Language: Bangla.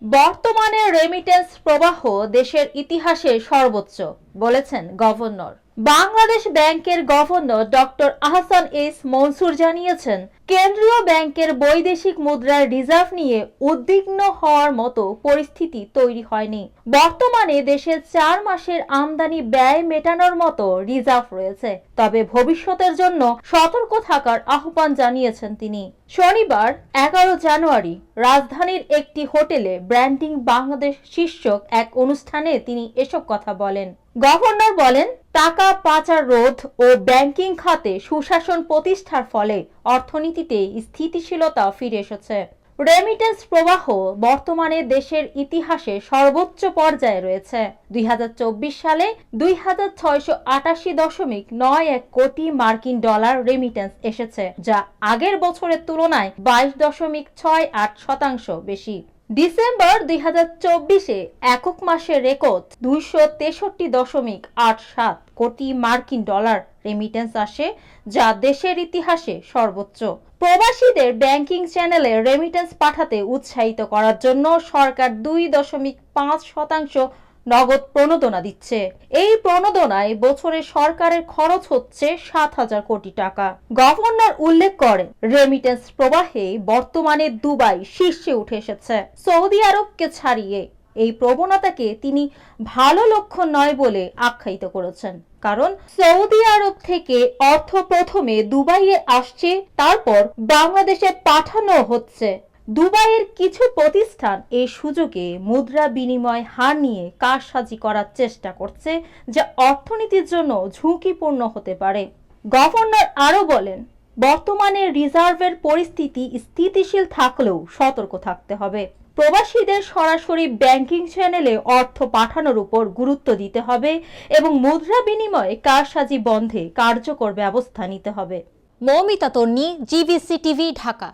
বর্তমানে রেমিটেন্স প্রবাহ দেশের ইতিহাসে সর্বোচ্চ, বলেছেন গভর্নর। বাংলাদেশ ব্যাংকের governor doctor Ahsan S Mansur জানিয়েছেন, কেন্দ্রীয় ব্যাংকের বৈদেশিক মুদ্রার রিজার্ভ নিয়ে উদ্বিগ্ন হওয়ার মতো পরিস্থিতি তৈরি হয়নি। বর্তমানে দেশে 4 মাসের আমদানি ব্যয় মেটানোর মতো রিজার্ভ রয়েছে, তবে ভবিষ্যতের জন্য সতর্ক থাকার আহ্বান জানিয়েছেন তিনি। শনিবার 11 জানুয়ারি রাজধানীর একটি হোটেলে ব্র্যান্ডিং বাংলাদেশ শীর্ষক এক অনুষ্ঠানে তিনি এসব কথা বলেন। গভর্নর বলেন, টাকা পাচার রোধ ও ব্যাংকিং খাতে সুশাসন প্রতিষ্ঠার ফলে অর্থনীতিতে স্থিতিশীলতা ফিরে এসেছে। রেমিটেন্স প্রবাহ বর্তমানে দেশের ইতিহাসে সর্বোচ্চ পর্যায়ে রয়েছে। 2024 সালে 2688.91 কোটি মার্কিন ডলার রেমিটেন্স এসেছে, যা আগের বছরের তুলনায় 22.68% বেশি। ডিসেম্বর 2024-এ একক মাসের রেকর্ড 263.87 কোটি মার্কিন ডলার রেমিটেন্স আসে, যা দেশের ইতিহাসে সর্বোচ্চ। প্রবাসীদের ব্যাংকিং চ্যানেলে রেমিটেন্স পাঠাতে উৎসাহিত করার জন্য সরকার 2.5% নগদ প্রণোদনা দিচ্ছে। এই প্রণোদনায় বছরে সরকারের খরচ হচ্ছে 7,000 কোটি টাকা। গভর্নর উল্লেখ করেন, রেমিটেন্স প্রবাহে বর্তমানে দুবাই শীর্ষে উঠে এসেছে, সৌদি আরবকে ছাড়িয়ে। এই প্রবণতাকে তিনি ভালো লক্ষণ নয় বলে আখ্যায়িত করেছেন, কারণ সৌদি আরব থেকে অর্থ প্রথমে দুবাইয়ে আসছে, তারপর বাংলাদেশে পাঠানো হচ্ছে। দুবাইয়ের কিছু প্রতিষ্ঠান এই সুযোগে মুদ্রা বিনিময় হার নিয়ে কারসাজি করার চেষ্টা করছে, যা অর্থনীতির জন্য ঝুঁকিপূর্ণ হতে পারে। গভর্নর আরও বলেন, বর্তমানে রিজার্ভের পরিস্থিতি স্থিতিশীল থাকলেও সতর্ক থাকতে হবে। প্রবাসীদের সরাসরি ব্যাংকিং চ্যানেলে অর্থ পাঠানোর উপর গুরুত্ব দিতে হবে এবং মুদ্রা বিনিময়ে কারসাজি বন্ধে কার্যকর ব্যবস্থা নিতে হবে। মৌমিতা তন্নি, GVC টিভি, ঢাকা।